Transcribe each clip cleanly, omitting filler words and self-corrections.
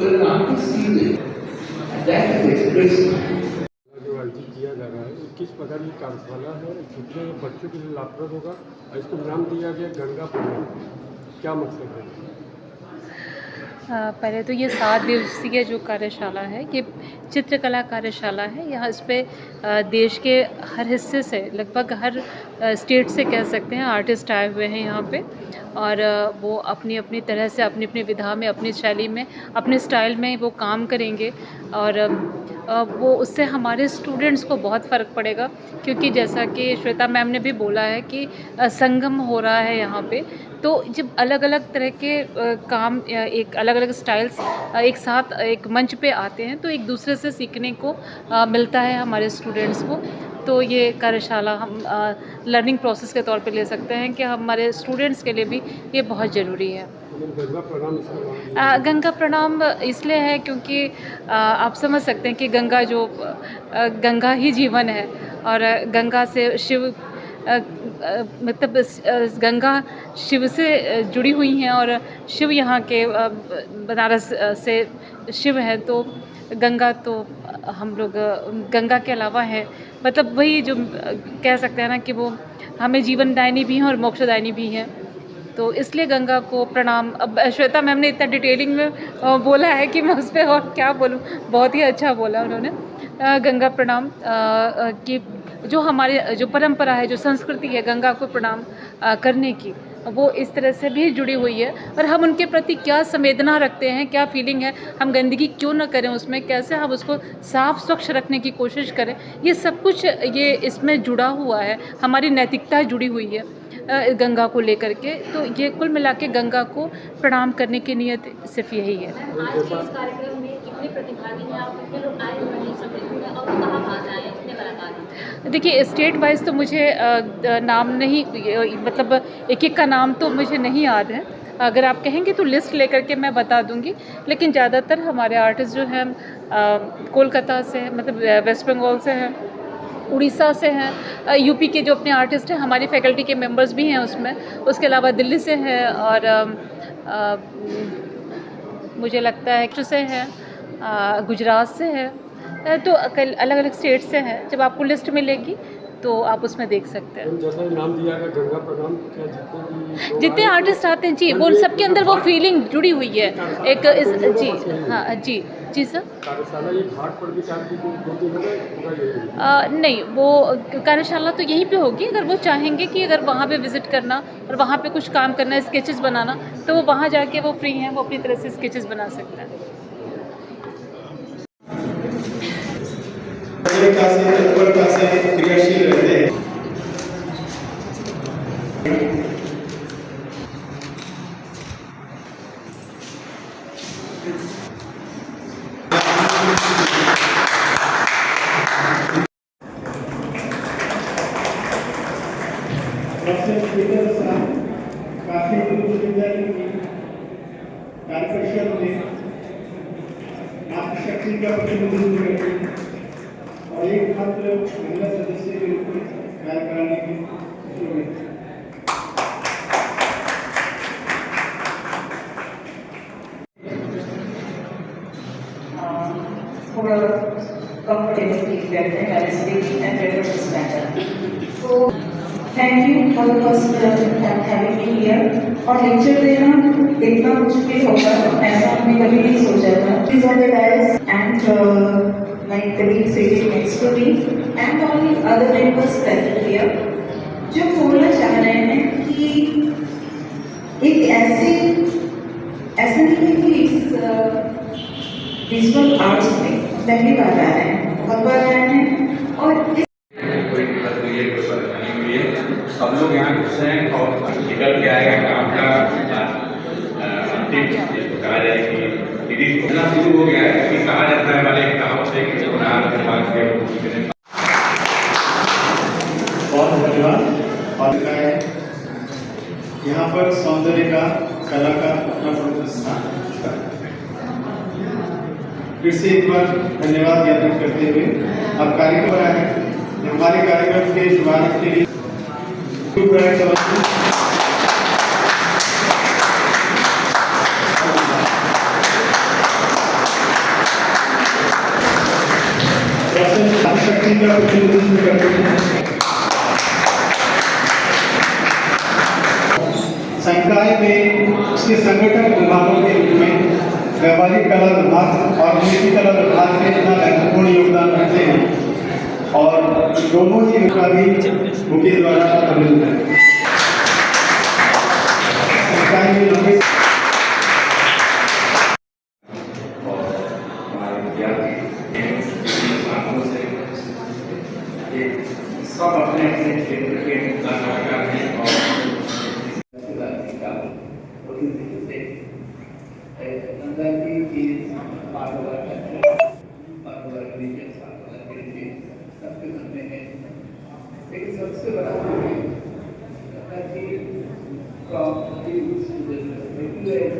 when an artist sees it, and that is expressed. जो आयोजित किया जा रहा है वो किस प्रकार की कार्यशाला है, कितने बच्चों के लिए लाभप्रद होगा और इसको नाम दिया गया गंगा पूजन, क्या मकसद है? पहले तो ये 7 दिवसीय जो कार्यशाला है ये चित्रकला कार्यशाला है। यहाँ इस पे देश के हर हिस्से से लगभग हर स्टेट से कह सकते हैं आर्टिस्ट आए हुए हैं यहाँ पे और वो अपनी अपनी तरह से अपनी अपनी विधा में, अपनी शैली में, अपने स्टाइल में वो काम करेंगे और वो उससे हमारे स्टूडेंट्स को बहुत फ़र्क पड़ेगा क्योंकि जैसा कि श्वेता मैम ने भी बोला है कि संगम हो रहा है यहाँ पे। तो जब अलग अलग तरह के काम एक अलग अलग स्टाइल्स एक साथ एक मंच पे आते हैं तो एक दूसरे से सीखने को मिलता है हमारे स्टूडेंट्स को। तो ये कार्यशाला हम लर्निंग प्रोसेस के तौर पे ले सकते हैं कि हमारे स्टूडेंट्स के लिए भी ये बहुत ज़रूरी है। गंगा प्रणाम इसलिए है क्योंकि आप समझ सकते हैं कि गंगा ही जीवन है और गंगा से शिव मतलब गंगा शिव से जुड़ी हुई हैं और शिव यहाँ के बनारस से शिव हैं। तो गंगा तो हम लोग गंगा के अलावा है मतलब वही जो कह सकते हैं ना कि वो हमें जीवनदायिनी भी हैं और मोक्षदायिनी भी हैं। तो इसलिए गंगा को प्रणाम। अब श्वेता मैम ने इतना डिटेलिंग में बोला है कि मैं उस पर और क्या बोलूँ, बहुत ही अच्छा बोला उन्होंने। गंगा प्रणाम की जो हमारे जो परंपरा है, जो संस्कृति है गंगा को प्रणाम करने की, वो इस तरह से भी जुड़ी हुई है और हम उनके प्रति क्या संवेदना रखते हैं, क्या फीलिंग है, हम गंदगी क्यों ना करें उसमें, कैसे हम उसको साफ़ स्वच्छ रखने की कोशिश करें, ये सब कुछ ये इसमें जुड़ा हुआ है। हमारी नैतिकता जुड़ी हुई है गंगा को लेकर के। तो ये कुल मिला के गंगा को प्रणाम करने की नीयत सिर्फ यही है। आज के इस कार्यक्रम में कितने प्रतिभागी हैं आप, कितने लोग आए हुए हैं सब में और वो कहाँ कहाँ से आए हैं, कितने कलाकार हैं? देखिए स्टेट वाइज तो मुझे नाम नहीं, मतलब एक एक का नाम तो मुझे नहीं याद है। अगर आप कहेंगे तो लिस्ट लेकर के मैं बता दूंगी, लेकिन ज़्यादातर हमारे आर्टिस्ट जो हैं कोलकाता से हैं, मतलब वेस्ट बंगाल से हैं, उड़ीसा से हैं, यूपी के जो अपने आर्टिस्ट हैं, हमारी फैकल्टी के मेंबर्स भी हैं उसमें। उसके अलावा दिल्ली से हैं और मुझे लगता है से हैं, गुजरात से है। तो अलग अलग स्टेट से हैं। जब आपको लिस्ट मिलेगी तो आप उसमें देख सकते हैं। जैसा नाम दिया गया गंगा प्रणाम, क्या जितने आर्टिस्ट आते हैं जी वो सबके अंदर वो फीलिंग जुड़ी हुई है एक जी हाँ जी सर। कार्यशाला ये घाट पर भी होगा नहीं, वो कार्यशाला तो यहीं पे होगी। अगर वो चाहेंगे कि अगर वहाँ पे विज़िट करना और वहाँ पे कुछ काम करना है, स्केचेस बनाना, तो वो वहाँ जाके वो फ्री हैं, वो अपनी तरह से स्केचेस बना सकते हैं। क्रियाशील रहते हैं। काफी कार्यपरिषद में आपकी शक्ति का प्रतिनिधित्व करते हैं और एक मात्र महिला सदस्य के रूप में कार्य कराने की Thank you for the possibility of having me here. और लेक्चर देना इतना मुश्किल होगा ऐसा हमने कभी नहीं सोचा था। These are the guys and my colleagues sitting next to me and all the other members present here जो बोलना चाह रहे हैं कि एक ऐसे नहीं है कि इस विजुअल आर्ट्स में पहली बार आ रहे हैं, बहुत बार आए हैं और सब लोग यहाँ घुसे हैं और निकल के आएगा काम का अंतिम कहा जाए कि यदि इतना शुरू हो गया है कि कहा जाता है वाले कहावत है कि बहुत धन्यवाद। और यहाँ पर सौंदर्य का, कला का अपना पवित्र स्थान है। फिर से एक बार धन्यवाद ज्ञापन करते हुए अब कार्यक्रम रहा है। हमारे कार्यक्रम के शुभारंभ के लिए शक्ति का प्रतिनिधित्व करते हैं। संकाय में उसके संगठन विभागों के रूप में व्यावहारिक कला विभाग और मूर्ति कला विभाग के अपना महत्वपूर्ण योगदान रखते हैं और दोनों ही का भी उनके द्वारा अवरुद्ध है। संकाय में लंबे और हमारे विद्यार्थी सब अपने अपने क्षेत्र के कलाकार हैं और Gandhi is part of our culture, part of our religion, part of our heritage, सबके मन में है। लेकिन सबसे बड़ा Ganga ji from the roots to the everywhere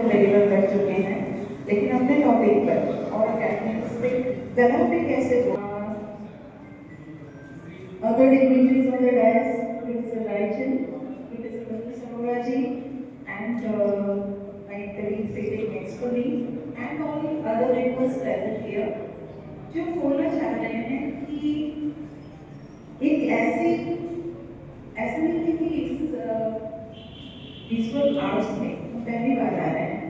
regular कर चुके हैं, लेकिन अपने टॉपिक पर और एकेडमिक्स पे जगह पे कैसे other dignitaries on the dais, Professor Rajan, Professor Saroja ji, and my colleague sitting next to me, and all the other members present here, जो बोलना चाह रहे हैं कि एक ऐसे नहीं कि इस विजुअल आर्ट्स में पहली बार आ रहे हैं,